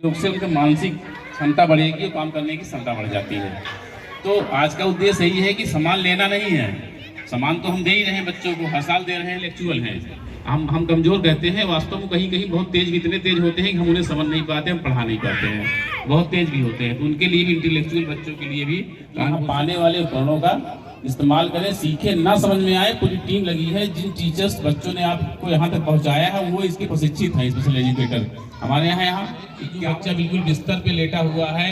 योग से उनकी मानसिक क्षमता बढ़ेगी और काम करने की क्षमता बढ़ जाती है। तो आज का उद्देश्य यही है कि सामान लेना नहीं है, सामान तो हम दे ही रहे हैं बच्चों को, हर साल दे रहे हैं, इंटेलेक्चुअल हैं। हम कमजोर कहते हैं, वास्तव में कहीं कहीं बहुत तेज, इतने तेज होते हैं कि हम उन्हें समझ नहीं पाते, हम पढ़ा नहीं पाते हैं, बहुत तेज भी होते हैं। तो उनके लिए भी, इंटेलेक्चुअल बच्चों के लिए भी पाने वाले उपकरणों का इस्तेमाल करें, सीखे, ना समझ में आए। पूरी टीम लगी है, जिन टीचर्स बच्चों ने आपको यहाँ तक पहुँचाया है वो इसके प्रशिक्षित हैं, स्पेशल एजुकेटर हमारे यहाँ। बच्चा बिल्कुल बिस्तर पे लेटा हुआ है,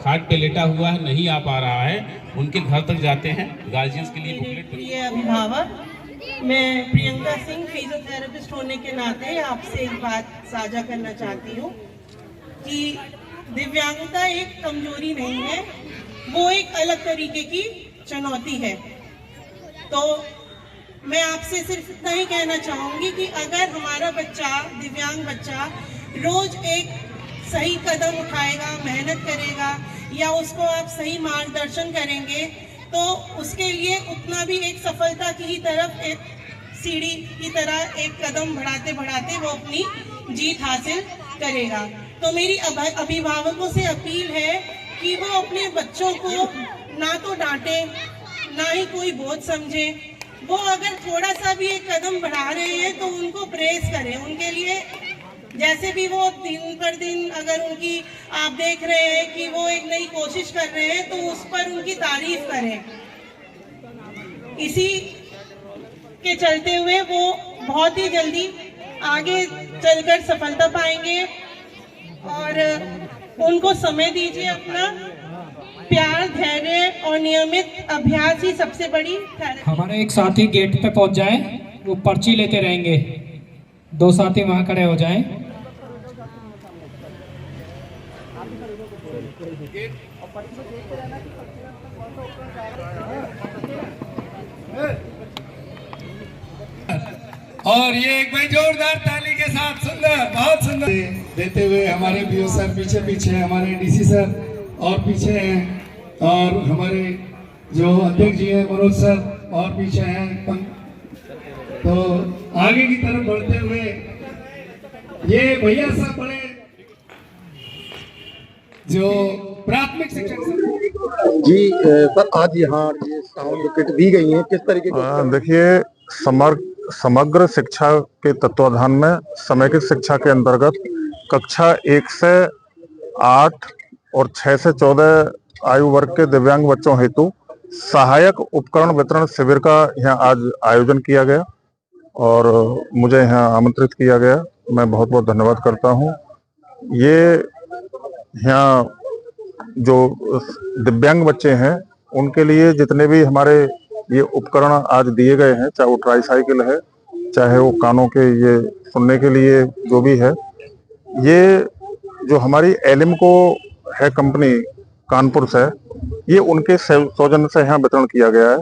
खाट पे लेटा हुआ है, नहीं आ पा रहा है, उनके घर तक जाते हैं गार्जियंस के लिए बुकलेट। प्रिय अभिभावक, मैं प्रियंका सिंह फिजियोथेरेपिस्ट होने के नाते आपसे एक बात साझा करना चाहती हूँ कि दिव्यांगता एक कमजोरी नहीं है, वो एक अलग तरीके की चुनौती है। तो मैं आपसे सिर्फ इतना ही कहना चाहूँगी कि अगर हमारा बच्चा, दिव्यांग बच्चा, रोज एक सही कदम उठाएगा, मेहनत करेगा, या उसको आप सही मार्गदर्शन करेंगे, तो उसके लिए उतना भी एक सफलता की ही तरफ, एक सीढ़ी की तरह एक कदम बढ़ाते बढ़ाते वो अपनी जीत हासिल करेगा। तो मेरी अभिभावकों से अपील है कि वो अपने बच्चों को ना तो डांटे, ना ही कोई बोझ समझे। वो अगर थोड़ा सा भी एक कदम बढ़ा रहे हैं तो उनको प्रेज करें, उनके लिए जैसे भी वो दिन पर दिन, अगर उनकी आप देख रहे हैं कि वो एक नई कोशिश कर रहे हैं तो उस पर उनकी तारीफ करें। इसी के चलते हुए वो बहुत ही जल्दी आगे चलकर सफलता पाएंगे। और उनको समय दीजिए, अपना प्यार, धैर्य और नियमित अभ्यास ही सबसे बड़ी थेरेपी। हमारे एक साथी गेट पे पहुंच जाए, वो पर्ची लेते रहेंगे। 2 साथी वहां खड़े हो जाएं। और ये एक भाई जोरदार ताली के साथ, सुंदर, बहुत सुंदर देते हुए हमारे बीओ सर पीछे पीछे, हमारे डीसी सर और पीछे हैं, और हमारे जो अध्यक्ष जी हैं मनोज सर और पीछे हैं। तो आगे की तरफ बढ़ते हुए ये भैया साहब बड़े जो प्राथमिक शिक्षक जी सर, आज यहाँ ये साउंड किट दी गई है, किस तरीके की? देखिए, समग्र शिक्षा के तत्वाधान में समेकित शिक्षा के अंतर्गत कक्षा 1 से 8 और 6 से 14 आयु वर्ग के दिव्यांग बच्चों हेतु सहायक उपकरण वितरण शिविर का यहाँ आज आयोजन किया गया और मुझे यहाँ आमंत्रित किया गया। मैं बहुत बहुत धन्यवाद करता हूँ। ये यहाँ जो दिव्यांग बच्चे हैं उनके लिए जितने भी हमारे ये उपकरण आज दिए गए हैं, चाहे वो ट्राईसाइकिल है, चाहे वो कानों के ये सुनने के लिए जो भी है, ये जो हमारी एलिम्को है कंपनी कानपुर से, ये उनके सौजन्य से यहाँ वितरण किया गया है।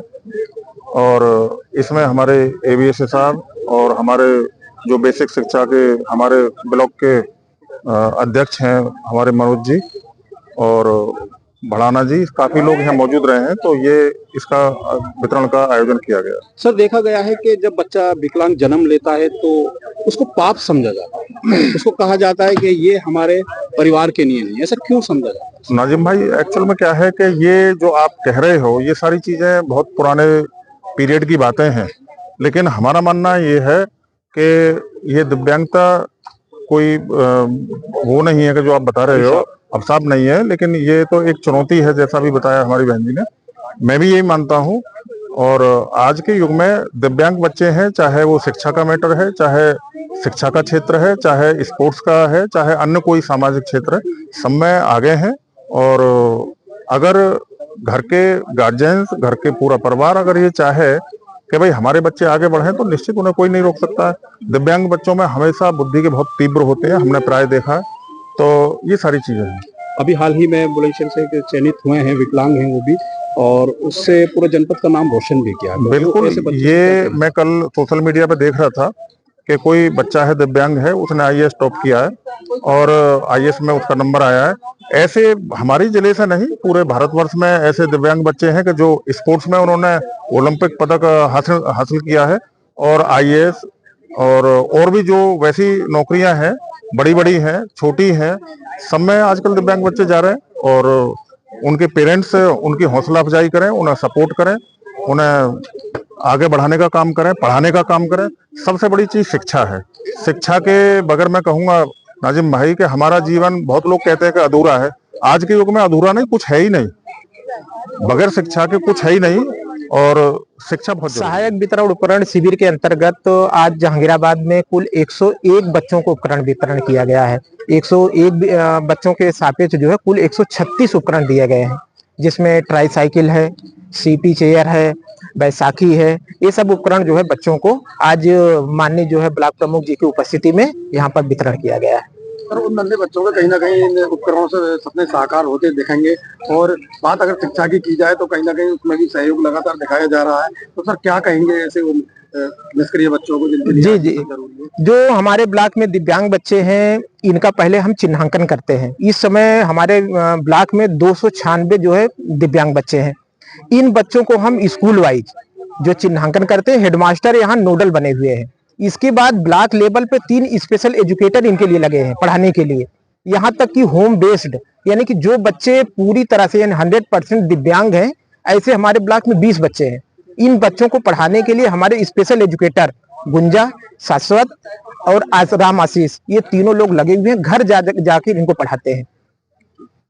और इसमें हमारे एवीएस साहब और हमारे जो बेसिक शिक्षा के हमारे ब्लॉक के अध्यक्ष हैं हमारे मनोज जी और भड़ाना जी, काफी लोग यहाँ मौजूद रहे हैं। तो ये इसका वितरण का आयोजन किया गया। सर, देखा गया है कि जब बच्चा विकलांग जन्म लेता है तो उसको पाप समझा जाता है, उसको कहा जाता है कि ये हमारे परिवार के लिए नहीं है। सर, क्यों समझा जाता है? नाजिम भाई, एक्चुअल में क्या है कि ये जो आप कह रहे हो, ये सारी चीजें बहुत पुराने पीरियड की बातें हैं, लेकिन हमारा मानना ये है कि ये दिव्यांगता कोई वो नहीं है कि जो आप बता रहे हो अवसाद नहीं है, लेकिन ये तो एक चुनौती है, जैसा भी बताया हमारी बहन जी ने। मैं भी यही मानता हूँ। और आज के युग में दिव्यांग बच्चे हैं, चाहे वो शिक्षा का मैटर है, चाहे शिक्षा का क्षेत्र है, चाहे स्पोर्ट्स का है, चाहे अन्य कोई सामाजिक क्षेत्र है, सब में आगे हैं। और अगर घर के गार्जियंस, घर के पूरा परिवार अगर ये चाहे कि भाई हमारे बच्चे आगे बढ़े, तो निश्चित उन्हें कोई नहीं रोक सकता है। दिव्यांग बच्चों में हमेशा बुद्धि के बहुत तीव्र होते हैं, हमने प्राय देखा है। तो ये सारी चीजें हैं। अभी हाल ही में बुलंदशहर से चयनित हुए हैं, विकलांग हैं वो भी, और उससे पूरे जनपद का नाम रोशन भी किया। बिल्कुल, ये मैं कल सोशल मीडिया पे देख रहा था कि कोई बच्चा है, दिव्यांग है, उसने आईएएस टॉप किया है और आईएएस में उसका नंबर आया है। ऐसे हमारी जिले से नहीं, पूरे भारतवर्ष में ऐसे दिव्यांग बच्चे हैं कि जो स्पोर्ट्स में उन्होंने ओलंपिक पदक हासिल किया है और आईएएस और भी जो वैसी नौकरियां हैं, बड़ी बड़ी हैं, छोटी हैं, सब में आजकल दिव्यांग बच्चे जा रहे हैं। और उनके पेरेंट्स उनकी हौसला अफजाई करें, उन्हें सपोर्ट करें, उन्हें आगे बढ़ाने का काम करें, पढ़ाने का काम करें। सबसे बड़ी चीज शिक्षा है। शिक्षा के बगैर मैं कहूंगा नाजिम भाई कि हमारा जीवन, बहुत लोग कहते हैं कि अधूरा है, आज के युग में अधूरा नहीं, कुछ है ही नहीं, बगैर शिक्षा के कुछ है ही नहीं। और शिक्षा बहुत जरूरी है। सहायक वितरण उपकरण शिविर के अंतर्गत तो आज जहांगीराबाद में कुल 101 बच्चों को उपकरण वितरण किया गया है। 101 बच्चों के सापेक्ष जो है कुल 136 उपकरण दिए गए हैं, जिसमें ट्राईसाइकिल है, सीपी चेयर है, बैसाखी है। ये सब उपकरण जो है बच्चों को आज माननीय जो है ब्लॉक प्रमुख जी की उपस्थिति में यहाँ पर वितरण किया गया है। और उन नन्हे बच्चों के कहीं ना कहीं इन उपकरणों से सपने साकार होते दिखेंगे। और बात अगर शिक्षा की जाए तो कहीं ना कहीं उसमें भी सहयोग लगातार दिखाया जा रहा है। तो सर क्या कहेंगे ऐसे निष्क्रिय बच्चों को जिनके लिए जी जरूरी है? जो हमारे ब्लॉक में दिव्यांग बच्चे हैं, इनका पहले हम चिन्हांकन करते हैं। इस समय हमारे ब्लॉक में 296 जो है दिव्यांग बच्चे हैं। इन बच्चों को हम स्कूल वाइज जो चिन्हांकन करते हैं, हेडमास्टर यहाँ नोडल बने हुए हैं। इसके बाद ब्लॉक लेवल पे 3 स्पेशल एजुकेटर इनके लिए लगे हैं पढ़ाने के लिए। यहाँ तक कि होम बेस्ड, यानी कि जो बच्चे पूरी तरह से 100% दिव्यांग हैं, ऐसे हमारे ब्लॉक में 20 बच्चे हैं। इन बच्चों को पढ़ाने के लिए हमारे स्पेशल एजुकेटर गुंजा, शाश्वत और राम आशीष, ये तीनों लोग लगे हुए हैं, घर जाकर इनको पढ़ाते हैं।